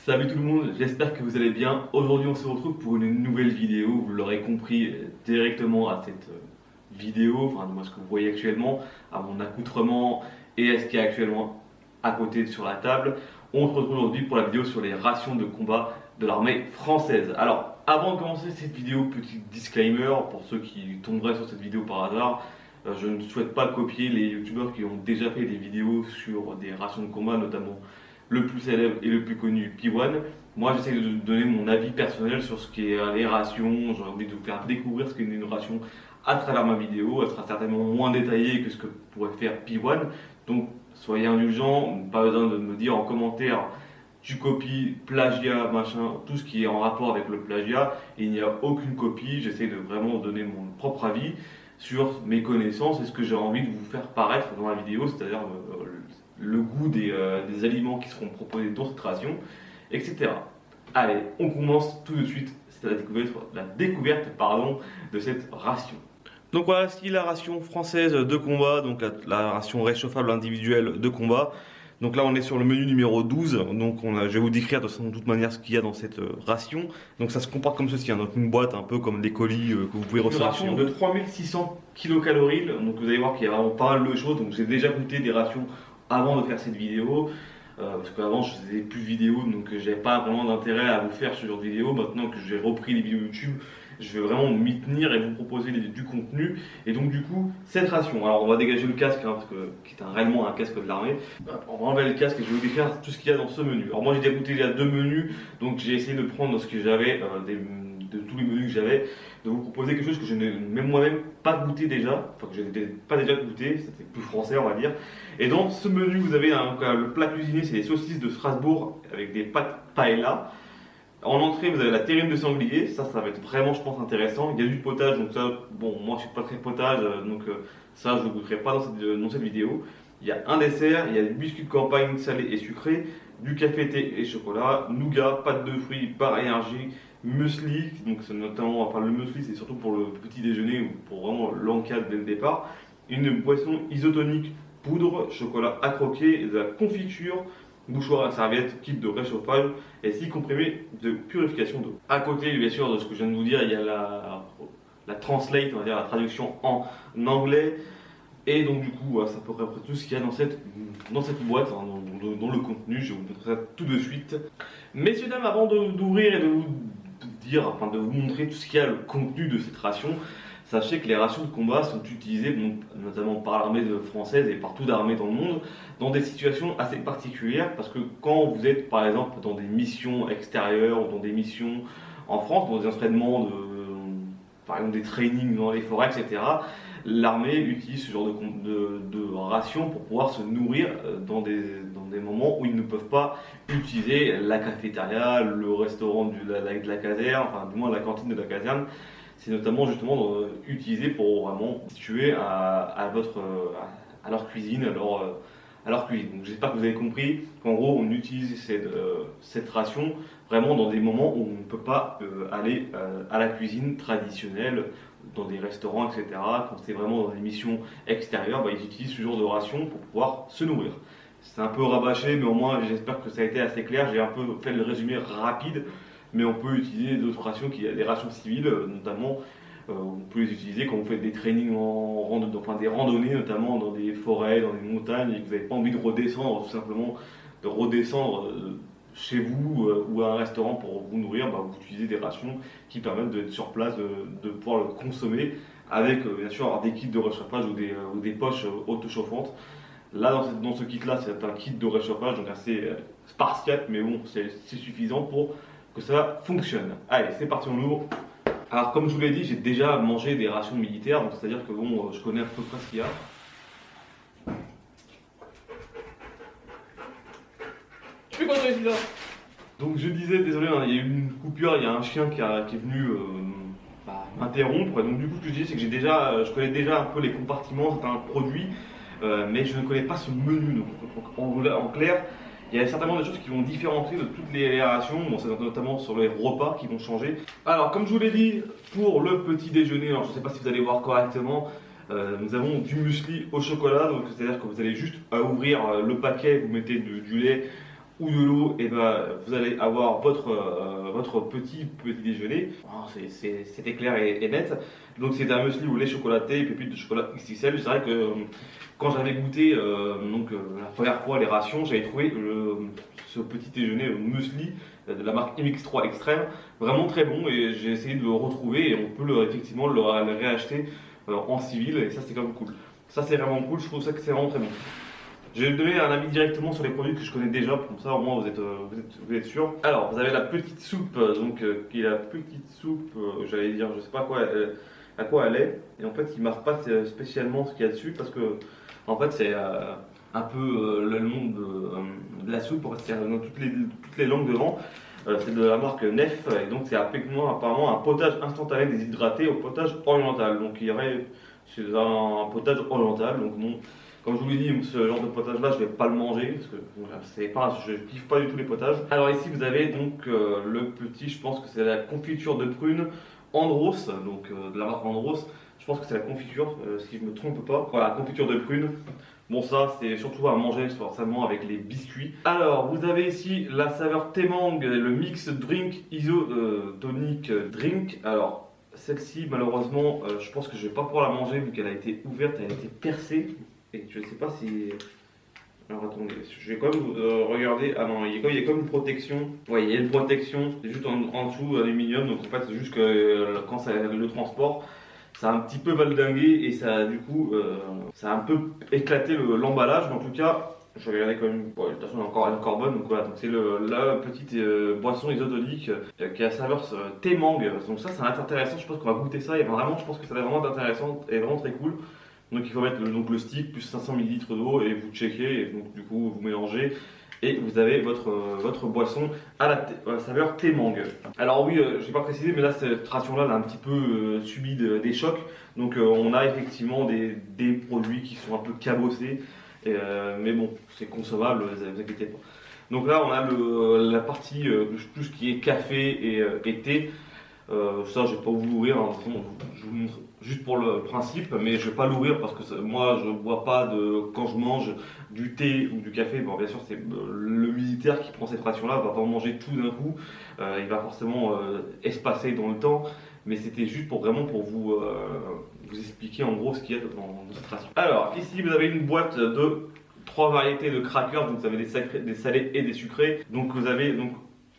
Salut tout le monde, j'espère que vous allez bien. Aujourd'hui on se retrouve pour une nouvelle vidéo, vous l'aurez compris directement à cette vidéo, enfin moi ce que vous voyez actuellement, à mon accoutrement et à ce qu'il y a actuellement à côté sur la table. On se retrouve aujourd'hui pour la vidéo sur les rations de combat de l'armée française. Alors avant de commencer cette vidéo, petit disclaimer pour ceux qui tomberaient sur cette vidéo par hasard. Je ne souhaite pas copier les youtubeurs qui ont déjà fait des vidéos sur des rations de combat, notamment le plus célèbre et le plus connu, P1. Moi, j'essaie de donner mon avis personnel sur ce qu'est les rations. J'ai envie de vous faire découvrir ce qu'est une ration à travers ma vidéo. Elle sera certainement moins détaillée que ce que pourrait faire P1. Donc, soyez indulgents. Pas besoin de me dire en commentaire tu copies, plagiat, machin, tout ce qui est en rapport avec le plagiat. Il n'y a aucune copie. J'essaie de vraiment donner mon propre avis sur mes connaissances et ce que j'ai envie de vous faire paraître dans la vidéo, c'est-à-dire le goût des aliments qui seront proposés dans cette ration, etc. Allez, on commence tout de suite, c'est la découverte de cette ration. Donc voilà, voici la ration française de combat, donc la ration réchauffable individuelle de combat. Donc là on est sur le menu numéro 12, donc je vais vous décrire de toute manière ce qu'il y a dans cette ration. Donc ça se comporte comme ceci, donc une boîte un peu comme des colis que vous pouvez recevoir. Une ration de 3600 kilocalories, donc vous allez voir qu'il y a vraiment pas mal de choses, donc j'ai déjà goûté des rations avant de faire cette vidéo. Parce qu'avant je faisais plus de vidéos, donc j'avais pas vraiment d'intérêt à vous faire ce genre de vidéo. Maintenant que j'ai repris les vidéos YouTube, je vais vraiment m'y tenir et vous proposer du contenu. Et donc du coup, cette ration, alors on va dégager le casque, parce que qui est réellement un casque de l'armée. On va enlever le casque et je vais vous décrire tout ce qu'il y a dans ce menu. Alors moi j'ai déjà goûté il y a deux menus, donc j'ai essayé de prendre ce que j'avais, de tous les menus que j'avais, de vous proposer quelque chose que je n'ai même moi-même pas goûté déjà, enfin que je n'ai pas déjà goûté, c'était plus français on va dire. Et dans ce menu vous avez le plat cuisiné, c'est les saucisses de Strasbourg avec des pâtes paella. En entrée vous avez la terrine de sanglier, ça va être vraiment je pense intéressant. Il y a du potage, donc ça, bon moi je suis pas très potage, donc ça je ne goûterai pas dans cette vidéo. Il y a un dessert, il y a des biscuits de campagne salés et sucrés, du café, thé et chocolat, nougat, pâte de fruits, barre énergie, muesli, donc c'est notamment, enfin le muesli c'est surtout pour le petit déjeuner ou pour vraiment l'encadre dès le départ, une boisson isotonique, poudre, chocolat à croquer, de la confiture, mouchoir à serviette, kit de réchauffage et 6 comprimés de purification d'eau. À côté bien sûr de ce que je viens de vous dire, il y a la translate, on va dire la traduction en anglais. Et donc du coup, c'est à peu près tout ce qu'il y a dans cette boîte, hein, dans le contenu. Je vais vous montrer ça tout de suite. Messieurs, dames, avant d'ouvrir et de vous dire, enfin de vous montrer tout ce qu'il y a le contenu de cette ration, sachez que les rations de combat sont utilisées notamment par l'armée française et par toute armée dans le monde, dans des situations assez particulières, parce que quand vous êtes par exemple dans des missions extérieures ou dans des missions en France, dans des entraînements par exemple des trainings dans les forêts, etc., l'armée utilise ce genre de ration pour pouvoir se nourrir dans des moments où ils ne peuvent pas utiliser la cafétéria, le restaurant de la caserne, enfin du moins la cantine de la caserne. C'est notamment justement utilisé pour vraiment situer à leur cuisine, à leur cuisine. Donc j'espère que vous avez compris qu'en gros on utilise cette ration vraiment dans des moments où on ne peut pas aller à la cuisine traditionnelle, dans des restaurants, etc. Quand c'est vraiment dans des missions extérieures, ils utilisent ce genre de ration pour pouvoir se nourrir. C'est un peu rabâché, mais au moins j'espère que ça a été assez clair. J'ai un peu fait le résumé rapide, mais on peut utiliser d'autres rations, des rations civiles notamment. On peut les utiliser quand vous faites des trainings enfin des randonnées, notamment dans des forêts, dans des montagnes, et que vous n'avez pas envie de redescendre, tout simplement de redescendre chez vous ou à un restaurant pour vous nourrir, vous utilisez des rations qui permettent d'être sur place, de pouvoir le consommer avec bien sûr avoir des kits de réchauffage ou des poches autochauffantes. Là dans ce kit là c'est un kit de réchauffage donc assez spartiate, mais bon c'est suffisant pour que ça fonctionne. Allez c'est parti, on ouvre. Alors comme je vous l'ai dit, j'ai déjà mangé des rations militaires, donc c'est à dire que bon je connais à peu près ce qu'il y a. Je suis content ici là. Donc je disais, désolé, hein, il y a eu une coupure, il y a un chien qui est venu m'interrompre. Donc du coup ce que je disais c'est que je connais déjà un peu les compartiments, certains produits, mais je ne connais pas ce menu. Donc en clair, il y a certainement des choses qui vont différencier de toutes les rations, bon, c'est notamment sur les repas qui vont changer. Alors comme je vous l'ai dit, pour le petit déjeuner, alors je ne sais pas si vous allez voir correctement, nous avons du muesli au chocolat, donc c'est à dire que vous allez juste ouvrir le paquet, vous mettez du lait ou de l'eau, et ben vous allez avoir votre petit déjeuner. Oh, c'était clair et net. Donc c'est un muesli au lait chocolaté et pépites de chocolat XXL. C'est vrai que quand j'avais goûté la première fois les rations, j'avais trouvé ce petit déjeuner muesli de la marque MX3 Extreme vraiment très bon, et j'ai essayé de le retrouver et on peut effectivement le réacheter en civil, et ça c'est quand même cool. Ça c'est vraiment cool, je trouve ça que c'est vraiment très bon. Je vais donner un avis directement sur les produits que je connais déjà, comme ça au moins vous êtes sûr. Alors, vous avez la petite soupe, qui est la petite soupe, j'allais dire, je sais pas à quoi elle est. Et en fait, il marque pas spécialement ce qu'il y a dessus, parce que en fait, c'est un peu le nom de la soupe, en fait, c'est dans toutes les langues devant. C'est de la marque Nef, et donc c'est apparemment un potage instantané déshydraté au potage oriental. Donc c'est un potage oriental, donc bon. Comme je vous l'ai dit, ce genre de potage là, je vais pas le manger parce que je kiffe pas du tout les potages. Alors ici, vous avez donc le petit, je pense que c'est la confiture de prunes Andros, donc de la marque Andros. Je pense que c'est la confiture, si je me trompe pas. Voilà, confiture de prunes. Bon, ça, c'est surtout à manger forcément avec les biscuits. Alors, vous avez ici la saveur Temang, le mix drink isotonic drink. Alors, celle-ci, malheureusement, je pense que je vais pas pouvoir la manger vu qu'elle a été ouverte, elle a été percée. Et je ne sais pas si. Alors attendez, je vais quand même regarder. Ah non, il y a comme une protection. Ouais, il y a une protection, c'est juste en dessous, aluminium. Donc en fait, c'est juste que quand ça le transport, ça a un petit peu valdingué et ça, du coup, ça a un peu éclaté l'emballage. Mais en tout cas, je vais regarder quand même. Bon, de toute façon, elle est encore bonne. Donc voilà, donc c'est la petite boisson isotonique qui a la saveur thé mangue. Donc ça, va être intéressant. Je pense qu'on va goûter ça. Et vraiment, je pense que ça va être vraiment intéressant et vraiment très cool. Donc il faut mettre le stick plus 500 ml d'eau et vous checkez, et donc du coup vous mélangez et vous avez votre boisson à la saveur thé mangue. Alors oui, je n'ai pas précisé, mais là cette ration là elle a un petit peu subi des chocs, donc on a effectivement des produits qui sont un peu cabossés, mais bon c'est consommable, ne vous inquiétez pas. Donc là on a la partie tout ce qui est café et thé. Ça, je vais pas vous l'ouvrir, hein. Je vous montre juste pour le principe, mais je vais pas l'ouvrir parce que moi, je bois pas quand je mange du thé ou du café. Bon, bien sûr, c'est le militaire qui prend cette ration-là, va pas en manger tout d'un coup. Il va forcément espacer dans le temps, mais c'était juste pour vous expliquer en gros ce qu'il y a dans cette ration. Alors, ici, vous avez une boîte de 3 variétés de crackers, donc vous avez des salés et des sucrés. Donc vous avez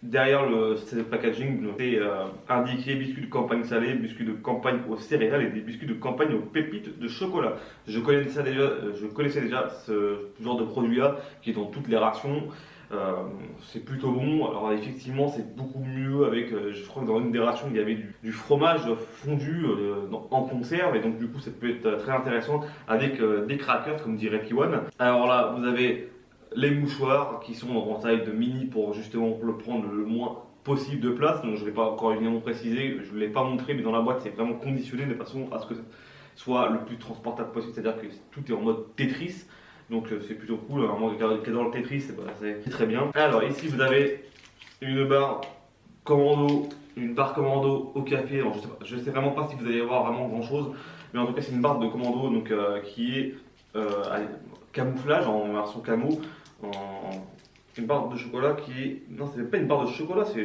derrière le packaging, c'est indiqué biscuits de campagne salés, biscuits de campagne aux céréales et des biscuits de campagne aux pépites de chocolat. Je connaissais déjà ce genre de produit-là qui est dans toutes les rations. C'est plutôt bon. Alors effectivement, c'est beaucoup mieux avec. Je crois que dans une des rations, il y avait du fromage fondu en conserve, et donc du coup, ça peut être très intéressant avec des crackers, comme dirait Piwan. Alors là, vous avez les mouchoirs qui sont en taille de mini pour justement le prendre le moins possible de place. Donc je ne l'ai pas encore évidemment précisé, je ne l'ai pas montré, mais dans la boîte c'est vraiment conditionné de façon à ce que ça soit le plus transportable possible, c'est-à-dire que tout est en mode Tetris. Donc c'est plutôt cool, un mode qui est dans le Tetris, c'est très bien. Alors ici vous avez une barre commando, au café. Alors, je sais vraiment pas si vous allez voir vraiment grand chose, mais en tout cas c'est une barre de commando donc, qui est camouflage en version camo. Une barre de chocolat qui est. Non, c'est pas une barre de chocolat, c'est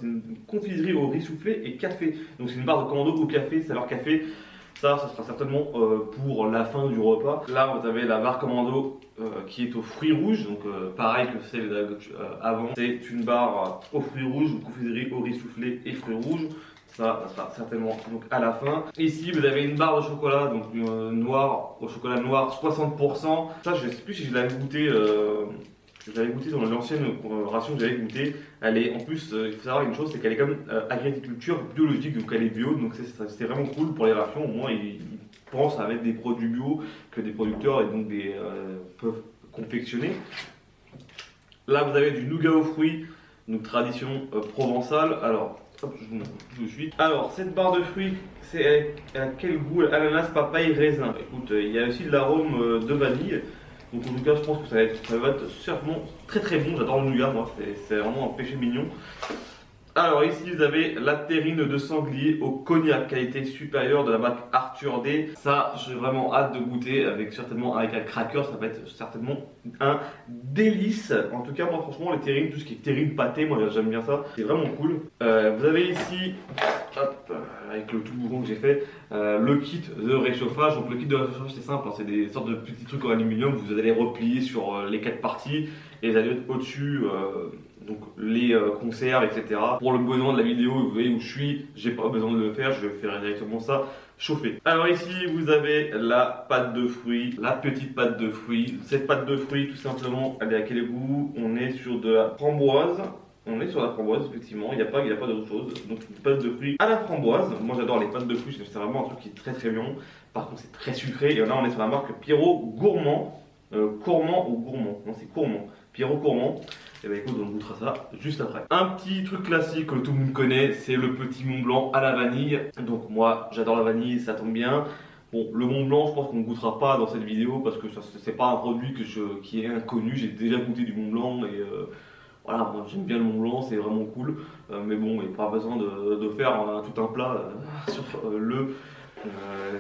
une confiserie au riz soufflé et café. Donc c'est une barre de commando au café, saveur café. Ça sera certainement pour la fin du repas. Là, vous avez la barre commando qui est aux fruits rouges. Donc pareil que celle avant. C'est une barre aux fruits rouges, une confiserie au riz soufflé et fruits rouges. Ça sera certainement donc à la fin. Ici, vous avez une barre de chocolat, donc noir, au chocolat noir, 60%. Ça, je ne sais plus si je l'avais goûté. Je l'avais goûté dans l'ancienne ration que j'avais goûté. Elle est, en plus, il faut savoir une chose, c'est qu'elle est comme agriculture biologique, donc elle est bio. Donc c'est vraiment cool pour les rations. Au moins, ils pensent à mettre des produits bio que des producteurs et donc peuvent confectionner. Là, vous avez du nougat aux fruits, donc tradition provençale. Alors, je vous montre tout de suite. Alors, cette barre de fruits, c'est à quel goût? Ananas, papaye, raisin. Écoute, il y a aussi de l'arôme de vanille. Donc, en tout cas, je pense que ça va être certainement très très bon. J'adore le nougat, moi, c'est vraiment un péché mignon. Alors ici vous avez la terrine de sanglier au cognac, qualité supérieure de la marque Arthur D. Ça j'ai vraiment hâte de goûter certainement avec un cracker, ça va être certainement un délice. En tout cas moi franchement les terrines, tout ce qui est terrine pâté, moi j'aime bien ça, c'est vraiment cool. Vous avez ici, hop, avec le tout bouchon que j'ai fait, le kit de réchauffage. Donc le kit de réchauffage c'est simple, hein, c'est des sortes de petits trucs en aluminium, vous allez replier sur les 4 parties et vous allez au-dessus donc les conserves, etc. Pour le besoin de la vidéo, vous voyez où je suis, j'ai pas besoin de le faire, je vais faire directement ça chauffer. Alors ici vous avez la pâte de fruits, la petite pâte de fruits. Cette pâte de fruits tout simplement, elle est à quel goût? On est sur de la framboise. On est sur la framboise, effectivement, il n'y a pas d'autre chose. Donc une pâte de fruits à la framboise. Moi j'adore les pâtes de fruits, c'est vraiment un truc qui est très très bon. Par contre c'est très sucré. Et là on est sur la marque Pierrot Gourmand. Gourmand ou Gourmand? Non c'est Gourmand. Pierrot Gourmand. Et bah écoute, on goûtera ça juste après. Un petit truc classique que tout le monde connaît, c'est le petit Mont Blanc à la vanille. Donc moi j'adore la vanille, ça tombe bien. Bon, le Mont Blanc, je pense qu'on ne goûtera pas dans cette vidéo parce que c'est pas un produit qui est inconnu. J'ai déjà goûté du Mont Blanc et voilà, moi j'aime bien le Mont Blanc, c'est vraiment cool. Mais bon, il n'y a pas besoin de faire tout un plat sur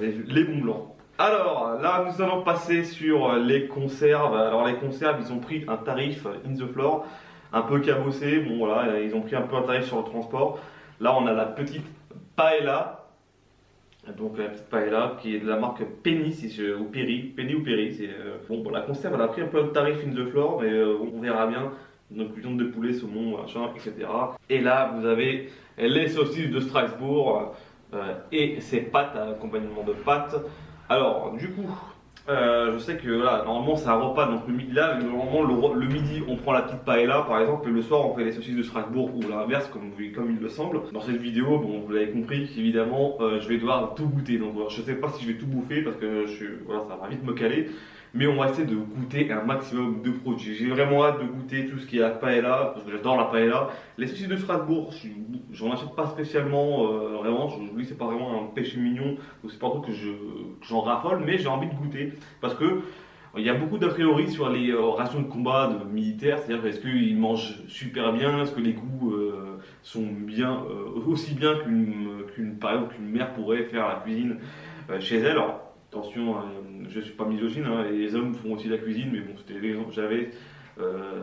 les Mont Blancs. Alors là, nous allons passer sur les conserves. Alors les conserves, ils ont pris un tarif in the floor, un peu cabossé. Bon voilà, ils ont pris un peu un tarif sur le transport. Là, on a la petite paella. Donc la petite paella qui est de la marque Penny ou Perry, Penny ou Perry. Bon, la conserve, elle a pris un peu le tarif in the floor, mais on verra bien. Donc viande de poulet, saumon, machin, etc. Et là, vous avez les saucisses de Strasbourg et ces pâtes, à accompagnement de pâtes. Alors, du coup, je sais que là, normalement c'est un repas, donc le midi là, normalement le midi on prend la petite paella par exemple, et le soir on fait les saucisses de Strasbourg ou l'inverse, comme il le semble. Dans cette vidéo, bon, vous l'avez compris, évidemment, je vais devoir tout goûter. Donc voilà, je sais pas si je vais tout bouffer parce que voilà, ça va vite me caler. Mais on va essayer de goûter un maximum de produits. J'ai vraiment hâte de goûter tout ce qui est la paella, parce que j'adore la paella. Les saucisses de Strasbourg, j'en achète pas spécialement, vraiment, je vous dis c'est pas vraiment un péché mignon, donc c'est pas un truc que j'en raffole, mais j'ai envie de goûter, parce que il y a beaucoup d'a priori sur les rations de combat de militaires, c'est-à-dire est-ce qu'ils mangent super bien, est-ce que les goûts sont bien, aussi bien par exemple qu'une mère pourrait faire la cuisine chez elle. Alors, attention, je suis pas misogyne, hein, les hommes font aussi la cuisine, mais bon, c'était l'exemple que j'avais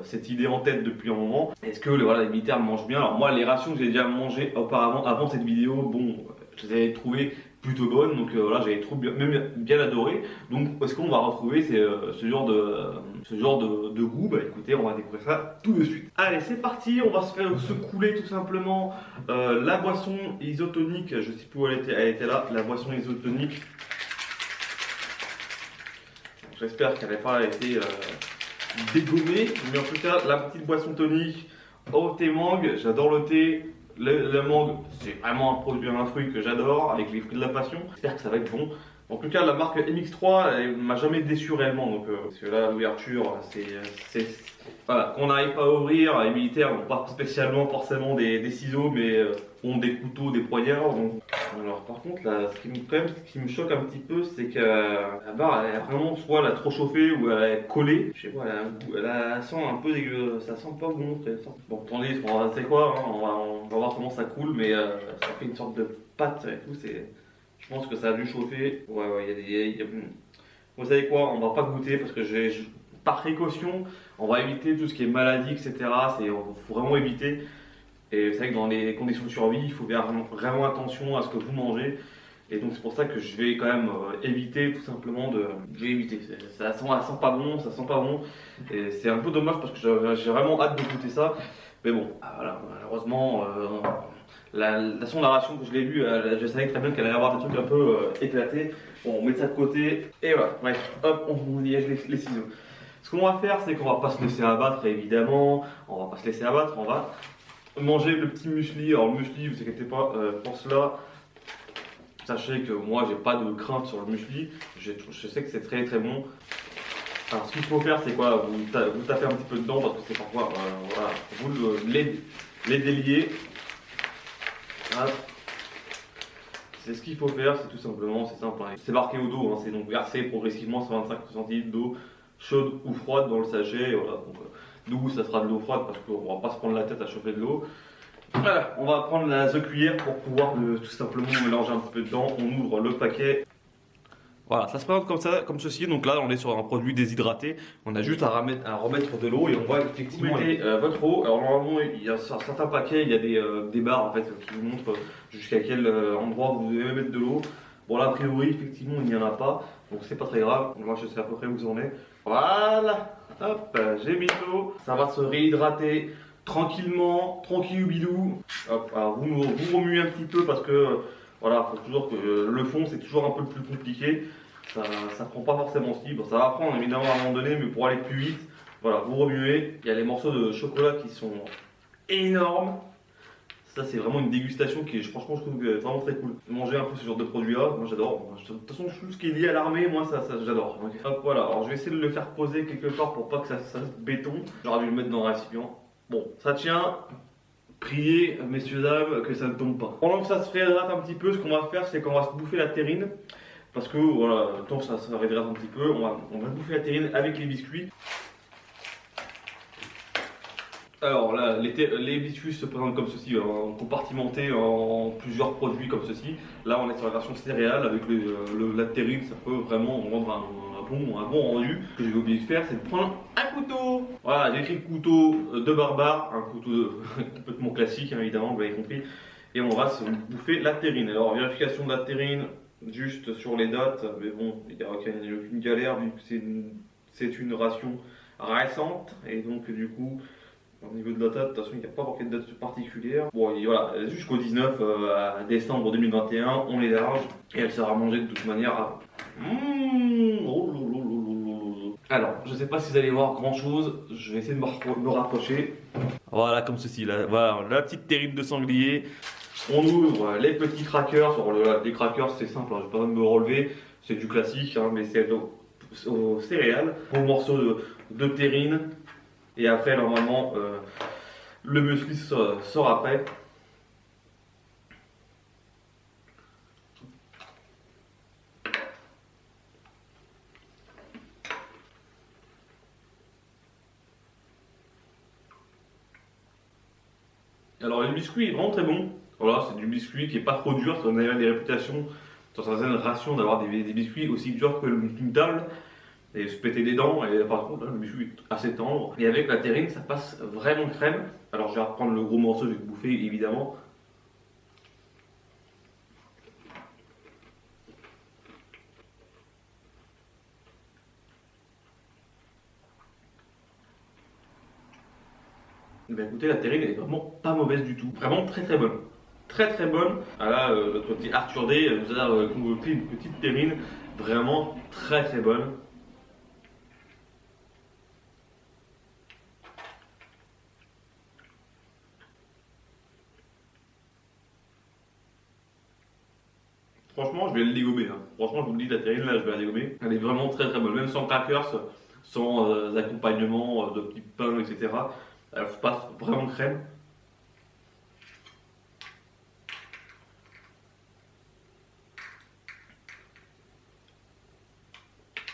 cette idée en tête depuis un moment. Est-ce que voilà, les militaires mangent bien? Alors moi, les rations que j'ai déjà mangées auparavant, avant cette vidéo, bon, je les avais trouvées plutôt bonnes, donc voilà, j'avais même bien adoré. Donc est-ce qu'on va retrouver ce genre de goût? Bah écoutez, on va découvrir ça tout de suite. Allez, c'est parti, on va se couler tout simplement la boisson isotonique. Je sais plus où elle était là, la boisson isotonique. J'espère qu'elle n'a pas été dégommée, mais en tout cas, la petite boisson tonique au thé mangue, j'adore le thé. Le mangue, c'est vraiment un fruit que j'adore, avec les fruits de la passion. J'espère que ça va être bon. En tout cas, la marque MX3, elle m'a jamais déçu réellement. Donc, parce que là, l'ouverture, voilà, qu'on n'arrive pas à ouvrir. Les militaires n'ont pas spécialement forcément des ciseaux, mais ont des couteaux, des poignards. Donc. Alors, par contre, là, ce qui me choque un petit peu, c'est que la barre, elle a vraiment soit elle a trop chauffé ou elle est collée. Je sais pas, elle sent un peu dégueu. Ça sent pas bon. Bon, attendez, c'est quoi, hein, on va voir comment ça coule, mais ça fait une sorte de pâte et tout. Je pense que ça a dû chauffer. Ouais, il y a. Vous savez quoi, on va pas goûter parce que par précaution, on va éviter tout ce qui est maladie, etc. Faut vraiment éviter. Et c'est vrai que dans les conditions de survie, il faut faire vraiment attention à ce que vous mangez. Et donc c'est pour ça que je vais quand même éviter tout simplement Je vais éviter. Ça sent pas bon, ça sent pas bon. Et c'est un peu dommage parce que j'ai vraiment hâte de goûter ça. Mais bon, voilà, malheureusement, la narration que je l'ai lue, je savais très bien qu'elle allait avoir des trucs un peu éclatés. Bon, on met ça de côté. Et voilà, bref, hop, on liège les ciseaux. Ce qu'on va faire, c'est qu'on va pas se laisser abattre, évidemment. On va pas se laisser abattre, on va manger le petit muesli. Alors le muesli, vous inquiétez pas, pour cela, sachez que moi j'ai pas de crainte sur le muesli. Je sais que c'est très très bon. Alors ce qu'il faut faire, c'est quoi? Vous tapez un petit peu dedans parce que c'est parfois voilà, vous les déliez. Voilà. C'est ce qu'il faut faire, c'est tout simplement, c'est simple. Hein. C'est marqué au dos, hein, c'est donc verser progressivement 125 centilitres d'eau chaude ou froide dans le sachet. Voilà. Donc, nous, ça sera de l'eau froide parce qu'on va pas se prendre la tête à chauffer de l'eau. Voilà, on va prendre la The cuillère pour pouvoir tout simplement mélanger un petit peu dedans. On ouvre le paquet. Voilà, ça se présente comme ça, comme ceci. Donc là, on est sur un produit déshydraté. On a juste à remettre de l'eau et on va effectivement mettre votre eau. Alors normalement, il y a sur certains paquets, il y a des barres en fait qui vous montrent jusqu'à quel endroit vous devez mettre de l'eau. Bon là, a priori, effectivement, il n'y en a pas, donc c'est pas très grave. Moi, je sais à peu près où ça en est. Voilà, hop, j'ai mis l'eau. Ça va se réhydrater tranquillement, tranquille ou bidou. Hop, alors vous remuez un petit peu parce que voilà, faut toujours que le fond c'est toujours un peu plus compliqué. Ça prend pas forcément si. Bon, ça va prendre évidemment à un moment donné, mais pour aller plus vite, voilà, vous remuez. Il y a les morceaux de chocolat qui sont énormes. Ça, c'est vraiment une dégustation qui est, franchement, je trouve vraiment très cool. Manger un peu ce genre de produit-là, moi j'adore. De toute façon, tout ce qui est lié à l'armée, moi ça j'adore. Donc, hop, voilà. Alors, je vais essayer de le faire poser quelque part pour pas que ça se béton. J'aurais dû le mettre dans un récipient. Bon, ça tient. Priez, messieurs, dames, que ça ne tombe pas. Pendant que ça se réhydrate un petit peu, ce qu'on va faire, c'est qu'on va se bouffer la terrine. Parce que voilà, tant que ça réhydrate un petit peu, on va bouffer la terrine avec les biscuits. Alors là, les biscuits se présentent comme ceci, compartimentés en plusieurs produits comme ceci. Là, on est sur la version céréale avec la terrine, ça peut vraiment rendre un bon rendu. Ce que j'ai oublié de faire, c'est de prendre un couteau. Voilà, j'ai écrit couteau de barbare, un couteau complètement classique, hein, évidemment, vous l'avez compris. Et on va se bouffer la terrine. Alors, vérification de la terrine, juste sur les dates, mais bon, il n'y a aucune galère vu que c'est une ration récente. Et donc, du coup, au niveau de la date, de toute façon, il n'y a pas marqué de date particulière. Bon, et voilà, jusqu'au 19 décembre 2021, on les large et elle sera mangée de toute manière à... Alors, je ne sais pas si vous allez voir grand chose, je vais essayer de me rapprocher. Voilà, comme ceci, là, voilà, la petite terrine de sanglier. On ouvre les petits crackers. Alors, les crackers, c'est simple, hein, je vais pas me relever, c'est du classique, hein, mais c'est aux céréales. Bon morceau de terrine. Et après, normalement, le muesli sort après. Alors, le biscuit est vraiment très bon. Voilà, c'est du biscuit qui est pas trop dur. On a des réputations dans certaines rations d'avoir des biscuits aussi durs que une table et se péter les dents. Et par contre, là, le biscuit est assez tendre. Et avec la terrine, ça passe vraiment crème. Alors, je vais reprendre le gros morceau, je vais le bouffer évidemment. Ben écoutez, la terrine est vraiment pas mauvaise du tout. Vraiment très très bonne. Très très bonne. Ah là, notre petit Arthur D nous a concocté une petite terrine vraiment très très bonne. Franchement, je vais le dégommer. Hein. Franchement, je vous le dis, la terrine là, je vais la dégommer. Elle est vraiment très très bonne. Même sans crackers, sans accompagnement de petits pains, etc. Elle se passe vraiment crème.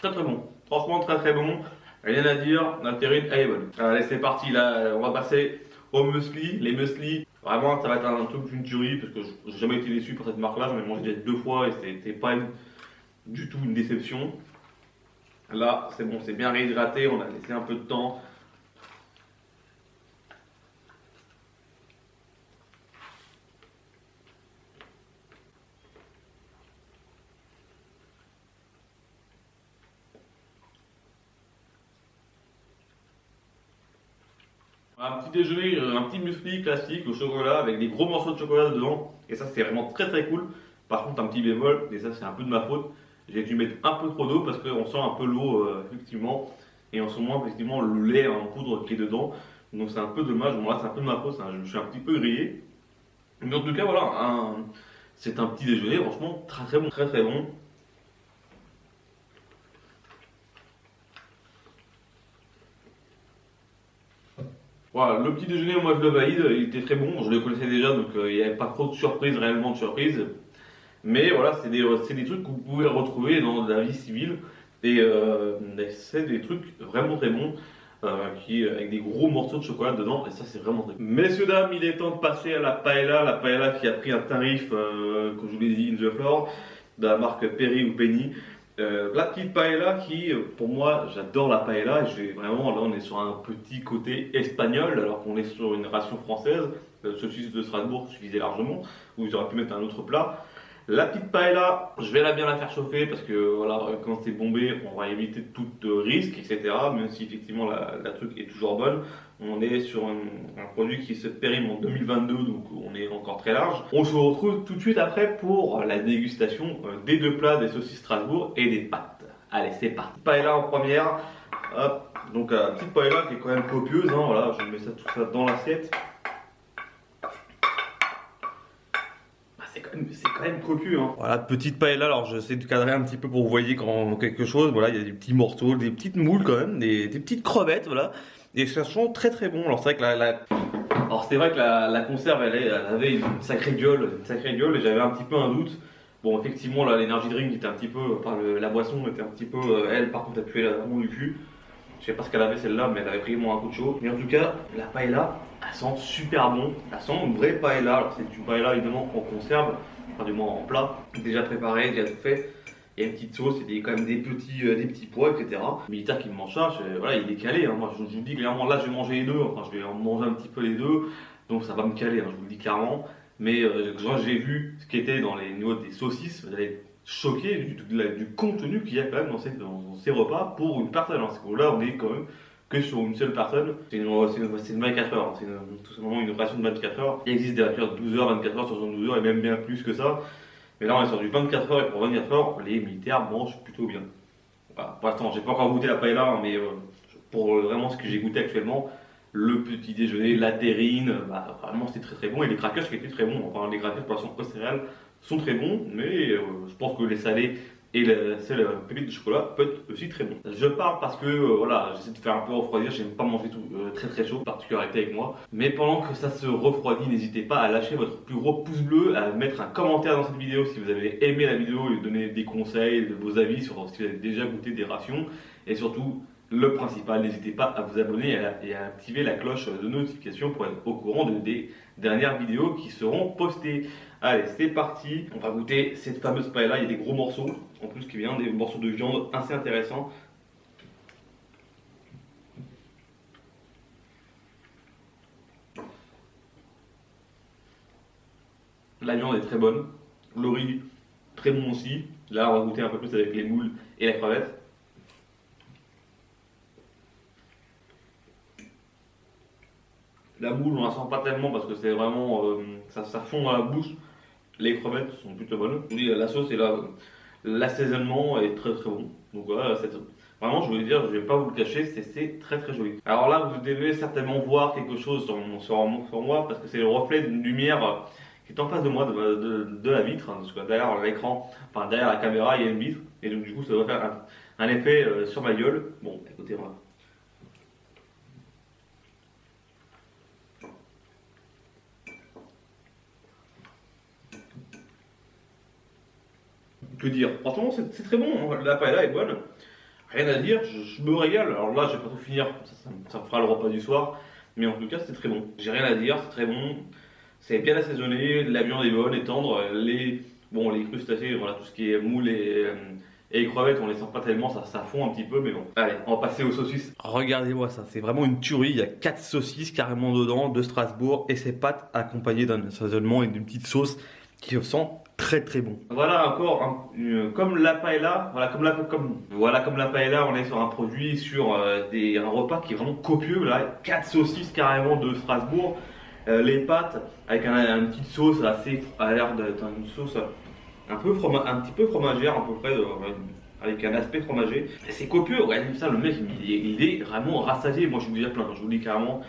Très très bon. Franchement, très très bon. Rien à dire, la terrine, elle est bonne. Allez, c'est parti. Là, on va passer au muesli. Les muesli, vraiment, ça va être un truc d'une tuerie parce que j'ai jamais été déçu par cette marque-là. J'en ai mangé déjà 2 fois et c'était pas du tout une déception. Là, c'est bon, c'est bien réhydraté. On a laissé un peu de temps. Un petit déjeuner, un petit muesli classique au chocolat avec des gros morceaux de chocolat dedans. Et ça, c'est vraiment très très cool. Par contre, un petit bémol, et ça, c'est un peu de ma faute. J'ai dû mettre un peu trop d'eau parce qu'on sent un peu l'eau, effectivement. Et on sent moins, effectivement, le lait en poudre qui est dedans. Donc, c'est un peu dommage. Bon, là, c'est un peu de ma faute. Hein. Je me suis un petit peu grillé. Mais en tout cas, voilà. C'est un petit déjeuner, franchement, très très bon. Très très bon. Voilà, le petit déjeuner, moi je le valide, il était très bon, je le connaissais déjà donc il n'y avait pas trop de surprises, réellement de surprises. Mais voilà, c'est des trucs que vous pouvez retrouver dans la vie civile et c'est des trucs vraiment très bons. avec des gros morceaux de chocolat dedans, et ça c'est vraiment très bon. Messieurs, dames, il est temps de passer à la paella qui a pris un tarif, comme je vous l'ai dit, in the floor, de la marque Perry ou Penny. La petite paella qui, pour moi, j'adore la paella, et vraiment, là on est sur un petit côté espagnol, alors qu'on est sur une ration française. Saucisse de Strasbourg suffisait largement, ou ils auraient pu mettre un autre plat. La petite paella, je vais bien la faire chauffer parce que voilà, quand c'est bombé, on va éviter tout risque, etc. Même si effectivement la truc est toujours bonne. On est sur un produit qui se périme en 2022, donc on est encore très large. On se retrouve tout de suite après pour la dégustation des deux plats, des saucisses Strasbourg et des pâtes. Allez, c'est parti. Paella en première. Hop. Donc la petite paella qui est quand même copieuse. Hein, voilà, je mets tout ça dans l'assiette. C'est quand même copieux. Hein. Voilà, petite paella. Alors, j'essaie de cadrer un petit peu pour que vous voyez quand quelque chose. Voilà, il y a des petits morceaux, des petites moules quand même, des petites crevettes. Voilà. Et ça sent très très bon. Alors, c'est vrai que la conserve, elle avait une sacrée gueule, et j'avais un petit peu un doute. Bon, effectivement, là, l'énergie drink était un petit peu, enfin, la boisson était un petit peu, elle, par contre, elle puait vraiment du cul. Je sais pas ce qu'elle avait celle-là, mais elle avait pris moi un coup de chaud. Mais en tout cas, la paella, elle sent super bon. Elle sent une vraie paella. Alors c'est une paella évidemment en conserve, enfin du moins en plat, déjà préparé, déjà tout fait. Il y a une petite sauce, il y a quand même des petits pois, etc. Le militaire qui me mange ça, voilà, il est calé. Hein. Moi je vous dis clairement, là je vais manger les deux. Enfin, je vais en manger un petit peu les deux. Donc ça va me caler, hein, je vous le dis clairement. Mais quand j'ai vu ce qui était dans les niveaux des saucisses, vous allez être choqué du contenu qu'il y a quand même dans ces repas pour une personne. Hein. Parce que là, on est quand même que sur une seule personne. C'est une 24 heures. Hein. C'est tout simplement une ration de 24 heures. Il existe des rations de 12 heures, 24 heures, 72 heures et même bien plus que ça. Mais là, on est sur du 24 heures et pour 24 heures, les militaires mangent plutôt bien. Voilà. Pour l'instant, j'ai pas encore goûté la paella, hein, mais pour vraiment ce que j'ai goûté actuellement, le petit déjeuner, la terrine, bah, vraiment c'était très très bon. Et les crackers qui étaient très bons. Enfin, les crackers pour l'instant au céréales sont très bons, mais je pense que les salés et la pépite de chocolat peuvent être aussi très bons. Je parle parce que voilà, j'essaie de faire un peu refroidir, j'aime pas manger tout très très chaud, particularité avec moi. Mais pendant que ça se refroidit, n'hésitez pas à lâcher votre plus gros pouce bleu, à mettre un commentaire dans cette vidéo si vous avez aimé la vidéo et donner des conseils, vos avis sur si vous avez déjà goûté des rations. Et surtout, le principal, n'hésitez pas à vous abonner et à activer la cloche de notification pour être au courant des dernières vidéos qui seront postées. Allez, c'est parti. On va goûter cette fameuse paella. Il y a des gros morceaux, en plus qui viennent des morceaux de viande assez intéressants. La viande est très bonne. Le riz, très bon aussi. Là, on va goûter un peu plus avec les moules et la crevette. La moule, on la sent pas tellement parce que c'est vraiment. Ça fond dans la bouche. Les crevettes sont plutôt bonnes. Je vous dis, la sauce et l'assaisonnement est très très bon. Donc voilà, vraiment, je voulais dire, je vais pas vous le cacher, c'est très très joli. Alors là, vous devez certainement voir quelque chose sur moi parce que c'est le reflet d'une lumière qui est en face de moi, de la vitre. Hein, parce que derrière l'écran, enfin derrière la caméra, il y a une vitre. Et donc du coup, ça va faire un effet sur ma gueule. Bon, écoutez, voilà. Que dire? Franchement, c'est très bon. Hein. La paella est bonne. Rien à dire, je me régale. Alors là, je vais pas tout finir, ça me fera le repas du soir. Mais en tout cas, c'est très bon. J'ai rien à dire, c'est très bon. C'est bien assaisonné, la viande est bonne et tendre. Les crustacés, voilà, tout ce qui est moule et les crevettes, on les sent pas tellement, ça fond un petit peu, mais bon. Allez, on va passer aux saucisses. Regardez-moi ça, c'est vraiment une tuerie. Il y a 4 saucisses carrément dedans de Strasbourg et ces pâtes accompagnées d'un assaisonnement et d'une petite sauce qui sent très très bon. Voilà encore comme la paella, comme la paella, on est sur un produit sur un repas qui est vraiment copieux là, 4 saucisses carrément de Strasbourg, les pâtes avec une petite sauce a l'air d'être une sauce un petit peu fromagère à peu près avec un aspect fromager. C'est copieux, regardez ça, le mec il est vraiment rassasié. Moi je suis déjà plein, je vous dis carrément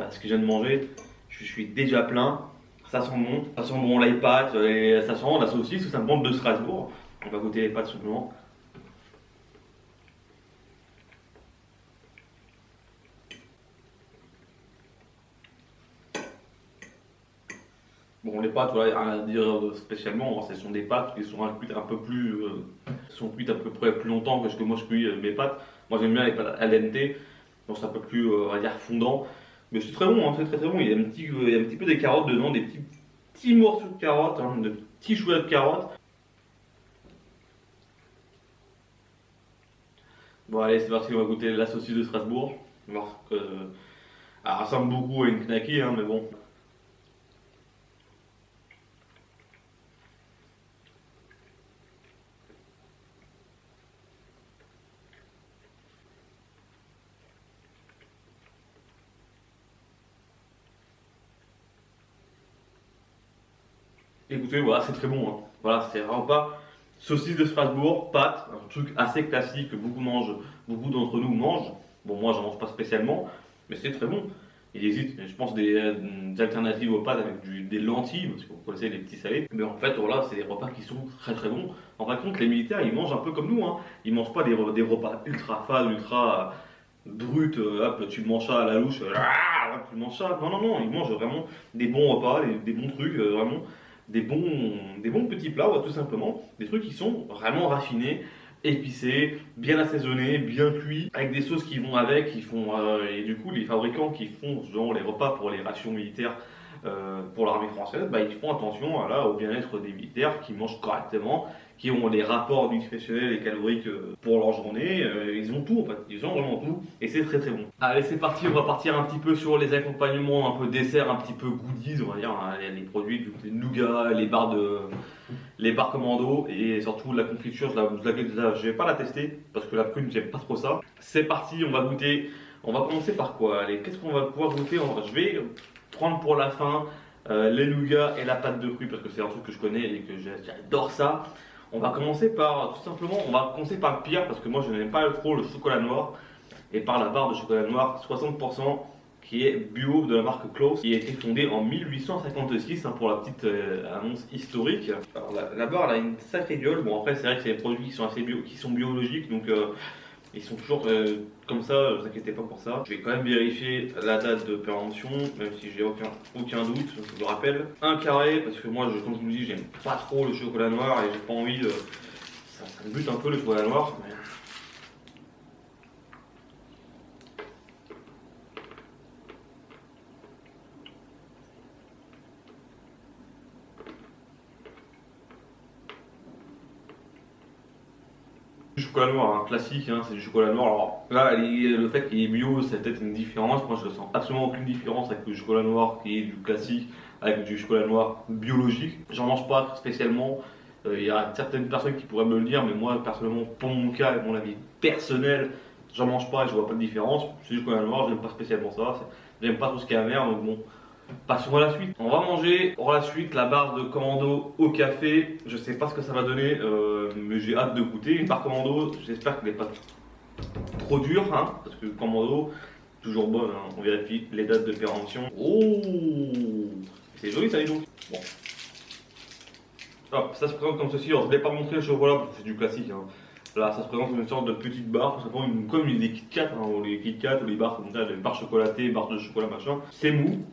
ce que je viens de manger, je suis déjà plein. Ça sent bon les pâtes, et ça sent la saucisse, tout simplement de Strasbourg. On va goûter les pâtes simplement. Bon, les pâtes, voilà, rien à dire spécialement. Ce sont des pâtes qui sont cuites un peu plus, sont cuites à peu près plus longtemps que ce que moi je cuis mes pâtes. Moi j'aime bien les pâtes al dente. donc c'est un peu plus, on va dire, fondant. Mais c'est très bon, hein, c'est très très bon. Il y a un petit peu des carottes dedans, des petits morceaux de carottes, hein, de petits choux de carottes. Bon allez, c'est parti, on va goûter la saucisse de Strasbourg. Alors, elle ressemble beaucoup à une knacky, hein, mais bon. Écoutez, voilà, c'est très bon, hein. Voilà, c'est vraiment pas saucisse de Strasbourg, pâte, un truc assez classique que beaucoup d'entre nous mangent. Bon, moi, j'en mange pas spécialement, mais c'est très bon. Il existe, je pense, des alternatives aux pâtes avec des lentilles, parce que vous connaissez les petits salés. Mais en fait, voilà, c'est des repas qui sont très très bons. En fin de compte, les militaires, ils mangent un peu comme nous, hein. Ils mangent pas des repas ultra fades, ultra bruts, hop, tu manges ça à la louche, tu manges ça. Non, non, non, ils mangent vraiment des bons repas, des bons trucs, vraiment des bons petits plats, ouais, tout simplement. Des trucs qui sont vraiment raffinés, épicés, bien assaisonnés, bien cuits, avec des sauces qui vont avec, et du coup, les fabricants qui font genre les repas pour les rations militaires pour l'armée française, bah, ils font attention au bien-être des militaires qui mangent correctement, qui ont les rapports nutritionnels et caloriques pour leur journée. Ils ont tout en fait, ils ont vraiment tout et c'est très très bon. Allez, c'est parti, on va partir un petit peu sur les accompagnements, un peu dessert, un petit peu goodies, on va dire, hein, les produits du nougat, les barres commando et surtout la confiture. Je vais pas la tester parce que la prune, j'aime pas trop ça. C'est parti, on va goûter. On va commencer par quoi? Allez, qu'est-ce qu'on va pouvoir goûter? Je vais prendre pour la fin les nougats et la pâte de fruits parce que c'est un truc que je connais et que j'adore ça. On va commencer par tout simplement, on va commencer par le pire parce que moi je n'aime pas trop le chocolat noir et par la barre de chocolat noir 60% qui est bio de la marque Klaus, qui a été fondée en 1856 hein, pour la petite annonce historique. Alors, la barre elle a une sacrée gueule. Bon après c'est vrai que c'est des produits qui sont assez bio, qui sont biologiques donc ils sont toujours comme ça, ne vous inquiétez pas pour ça. Je vais quand même vérifier la date de péremption, même si j'ai aucun doute, je vous rappelle. Un carré, parce que moi, comme je vous le dis, j'aime pas trop le chocolat noir et j'ai pas envie de. Ça me bute un peu le chocolat noir. Mais... Du chocolat noir, hein, classique, hein, c'est du chocolat noir. Alors là, le fait qu'il est bio, c'est peut-être une différence. Moi, je ressens absolument aucune différence avec le chocolat noir qui est du classique, avec du chocolat noir biologique. J'en mange pas spécialement. Il y a certaines personnes qui pourraient me le dire, mais moi, personnellement, pour mon cas et mon avis personnel, j'en mange pas et je vois pas de différence. C'est du chocolat noir, j'aime pas spécialement ça. J'aime pas tout ce qui est amer, donc bon. Passons à la suite. On va manger pour la suite la barre de commando au café. Je sais pas ce que ça va donner, mais j'ai hâte de goûter. Une barre commando, j'espère qu'elle n'est pas trop dure, hein, parce que commando, toujours bonne. Hein. On vérifie les dates de péremption. Oh, c'est joli ça, dis donc. Bon. Hop, ça se présente comme ceci. Alors, je ne vais pas montrer le chocolat parce que c'est du classique. Hein. Là, ça se présente comme une sorte de petite barre, tout simplement comme des Kit Kat, hein, ou les Kit Kat, ou les barres comme ça, les barres chocolatées, barres de chocolat machin. C'est mou.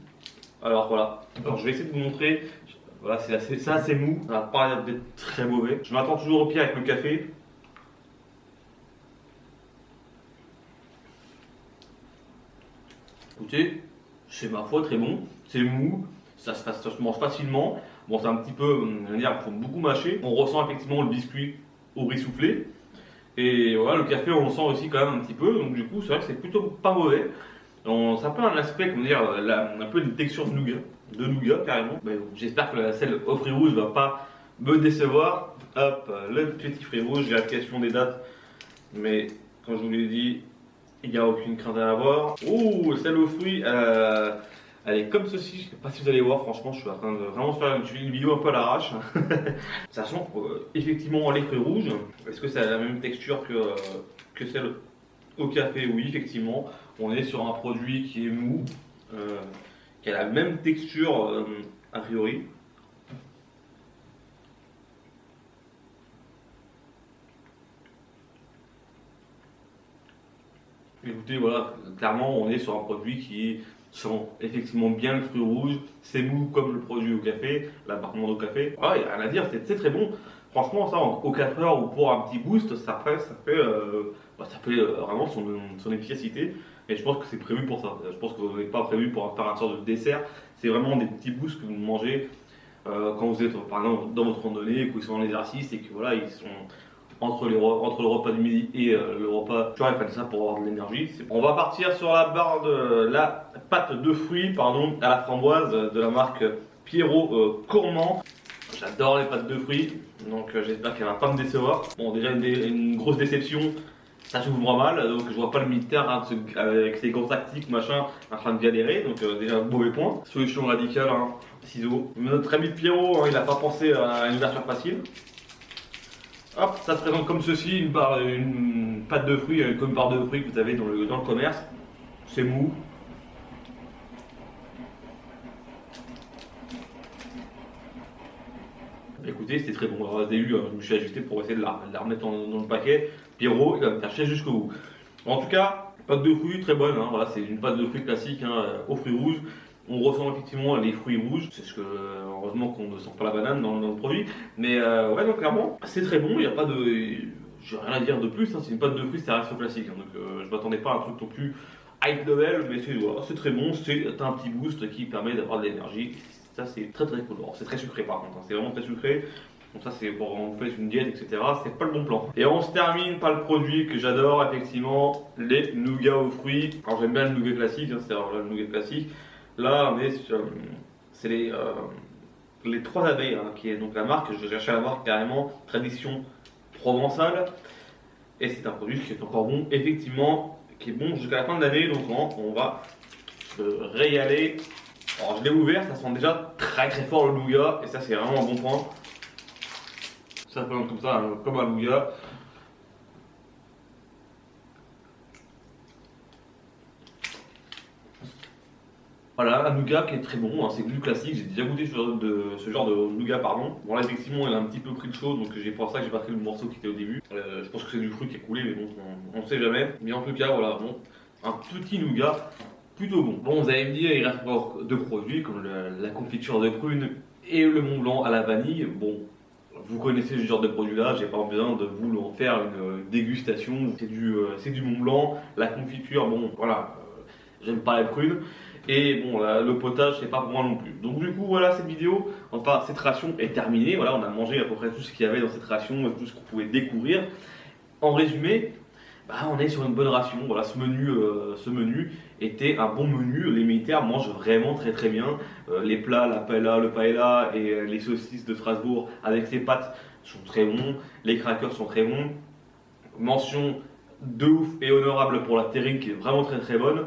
Alors voilà, alors, je vais essayer de vous montrer. Voilà, c'est assez mou, ça n'a pas l'air d'être très mauvais. Je m'attends toujours au pire avec le café. Écoutez, c'est ma foi très bon, c'est mou, ça se mange facilement. Bon, c'est un petit peu, on va dire, il faut beaucoup mâcher. On ressent effectivement le biscuit au riz soufflé. Et voilà, le café, on le sent aussi quand même un petit peu. Donc du coup, c'est vrai que c'est plutôt pas mauvais. C'est un peu un aspect, comment dire, un peu une texture de nougat carrément. J'espère que celle au fruits rouges va pas me décevoir. Hop, le petit fruit rouge, vérification des dates. Mais comme je vous l'ai dit, il n'y a aucune crainte à avoir. Oh, celle aux fruits, elle est comme ceci. Je ne sais pas si vous allez voir, franchement, je suis en train de vraiment faire une vidéo un peu à l'arrache. Sachant effectivement les fruits rouges, est-ce que ça a la même texture que celle au café? Oui, effectivement, on est sur un produit qui est mou, qui a la même texture a priori. Écoutez, voilà, clairement, on est sur un produit qui sent effectivement bien le fruit rouge, c'est mou comme le produit au café, l'appartement au café. Ah, il n'y a rien à dire, c'est très bon. Franchement, ça, au 4 heures ou pour un petit boost, ça fait vraiment son efficacité. Et je pense que c'est prévu pour ça. Je pense que vous n'êtes pas prévu pour faire un sorte de dessert. C'est vraiment des petits boosts que vous mangez quand vous êtes par exemple dans votre randonnée et que vous êtes en exercice et que voilà, ils sont entre le repas du midi et le repas. Tu vois, il fallait ça pour avoir de l'énergie. On va partir sur la barre de la pâte de fruits pardon, à la framboise de la marque Pierrot Gourmand. J'adore les pâtes de fruits, donc j'espère qu'elle va pas me décevoir. Bon, déjà une grosse déception, ça s'ouvre mal, donc je vois pas le militaire hein, avec ses gants tactiques machin en train de galérer, donc déjà mauvais point. Solution radicale, hein, ciseaux. Notre ami Pierrot, hein, il a pas pensé à une ouverture facile. Hop, ça se présente comme ceci, une pâte de fruits, comme une barre de fruits que vous avez dans le commerce. C'est mou. Écoutez, c'était très bon. Alors, au début, je me suis ajusté pour essayer de la remettre dans le paquet. Pierrot, il va me faire chier jusqu'au bout. En tout cas, pâte de fruits très bonne. Hein, voilà, c'est une pâte de fruits classique hein, aux fruits rouges. On ressent effectivement les fruits rouges. C'est ce que, heureusement qu'on ne sent pas la banane dans le produit. Mais ouais, donc clairement, c'est très bon. Il n'y a pas de. J'ai rien à dire de plus. Hein, c'est une pâte de fruits, ça reste classique. Hein, donc je m'attendais pas à un truc non plus high level. Mais c'est voilà, très bon. C'est un petit boost qui permet d'avoir de l'énergie. Ça c'est très très cool. C'est très sucré par contre, hein. C'est vraiment très sucré. Donc ça c'est pour on fait une diète etc. C'est pas le bon plan. Et on se termine par le produit que j'adore effectivement, les nougats aux fruits. Alors j'aime bien le nougat classique, hein, c'est le nougat classique. Là on est sur c'est les trois abeilles hein, qui est donc la marque. Je cherchais la marque carrément tradition provençale. Et c'est un produit qui est encore bon effectivement, qui est bon jusqu'à la fin de l'année. Donc on va se régaler. Alors je l'ai ouvert, ça sent déjà très très fort le nougat et ça c'est vraiment un bon point. Ça se présente comme ça, hein, comme un nougat. Voilà, un nougat qui est très bon, hein, c'est du classique, j'ai déjà goûté ce genre de nougat pardon. Bon là effectivement il a un petit peu pris de chaud donc c'est pour ça que j'ai pas pris le morceau qui était au début. Je pense que c'est du fruit qui est coulé mais bon on ne sait jamais. Mais en tout cas voilà, bon, un petit nougat plutôt bon. Bon, vous allez me dire, il reste encore deux produits comme la confiture de prunes et le Mont Blanc à la vanille. Bon, vous connaissez ce genre de produit là, j'ai pas besoin de vous en faire une dégustation. C'est du Mont Blanc, la confiture, bon voilà, j'aime pas les prunes. Et bon, le potage, c'est pas pour moi non plus. Donc du coup, voilà, cette vidéo, enfin cette ration est terminée. Voilà, on a mangé à peu près tout ce qu'il y avait dans cette ration, tout ce qu'on pouvait découvrir. En résumé, bah, on est sur une bonne ration. Voilà, ce menu était un bon menu. Les militaires mangent vraiment très très bien. Les plats, la paella, le paella et les saucisses de Strasbourg avec ses pâtes sont très bons. Les crackers sont très bons. Mention de ouf et honorable pour la terrine qui est vraiment très très bonne.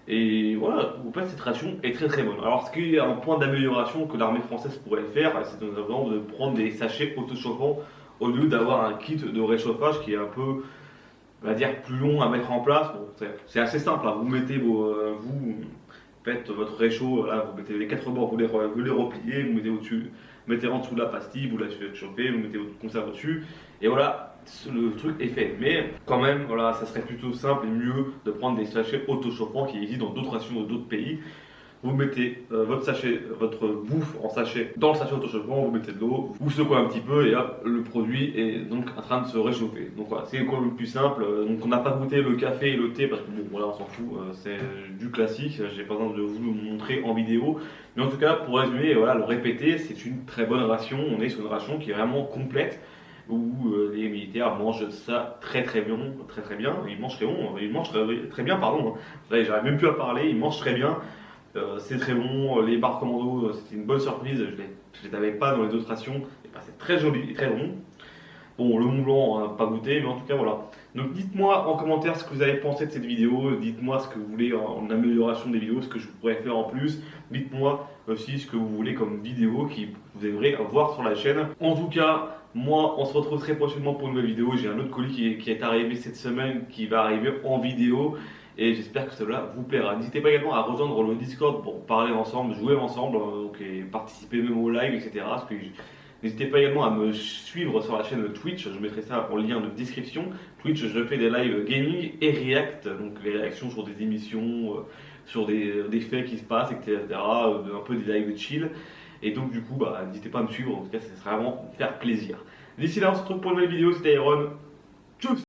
Et voilà, en fait, cette ration est très très bonne. Alors, ce qui est un point d'amélioration que l'armée française pourrait faire, c'est notamment de prendre des sachets autochauffants au lieu d'avoir un kit de réchauffage qui est un peu on va dire plus long à mettre en place. Bon, c'est assez simple, hein. Vous mettez vous faites votre réchaud, là, vous mettez les quatre bords, vous les repliez, vous mettez au-dessus, mettez en dessous de la pastille, vous la faites chauffer, vous mettez votre conserve au-dessus, et voilà, le truc est fait. Mais quand même, voilà, ça serait plutôt simple et mieux de prendre des sachets autochauffants qui existent dans d'autres rations de d'autres pays. Vous mettez votre sachet, votre bouffe en sachet dans le sachet autochauffant, vous mettez de l'eau, vous secouez un petit peu et hop, le produit est donc en train de se réchauffer. Donc voilà, c'est le plus simple. Donc on n'a pas goûté le café et le thé parce que bon, voilà, on s'en fout, c'est du classique. J'ai pas besoin de vous le montrer en vidéo. Mais en tout cas, pour résumer et voilà, le répéter, c'est une très bonne ration. On est sur une ration qui est vraiment complète où les militaires mangent ça très très bien, très très bien. Ils mangent très bon, ils mangent très bien, pardon. J'arrive même plus à parler, ils mangent très bien. C'est très bon, les barres commando, c'était une bonne surprise, je les avais pas dans les autres rations, et ben, c'est très joli et très bon. Bon, le Mont Blanc, on n'a pas goûté, mais en tout cas voilà. Donc dites-moi en commentaire ce que vous avez pensé de cette vidéo, dites-moi ce que vous voulez en amélioration des vidéos, ce que je pourrais faire en plus, dites-moi aussi ce que vous voulez comme vidéo qui vous aimeriez voir sur la chaîne. En tout cas, moi on se retrouve très prochainement pour une nouvelle vidéo, j'ai un autre colis qui est arrivé cette semaine, qui va arriver en vidéo. Et j'espère que cela vous plaira. N'hésitez pas également à rejoindre le Discord pour parler ensemble, jouer ensemble, donc, et participer même au live, etc. N'hésitez pas également à me suivre sur la chaîne Twitch, je mettrai ça en lien de description. Twitch, je fais des lives gaming et react, donc les réactions sur des émissions, sur des faits qui se passent, etc. Un peu des lives chill. Et donc du coup, bah, n'hésitez pas à me suivre, en tout cas ça serait vraiment faire plaisir. D'ici là, on se retrouve pour une nouvelle vidéo, c'était Iron. Tchuss!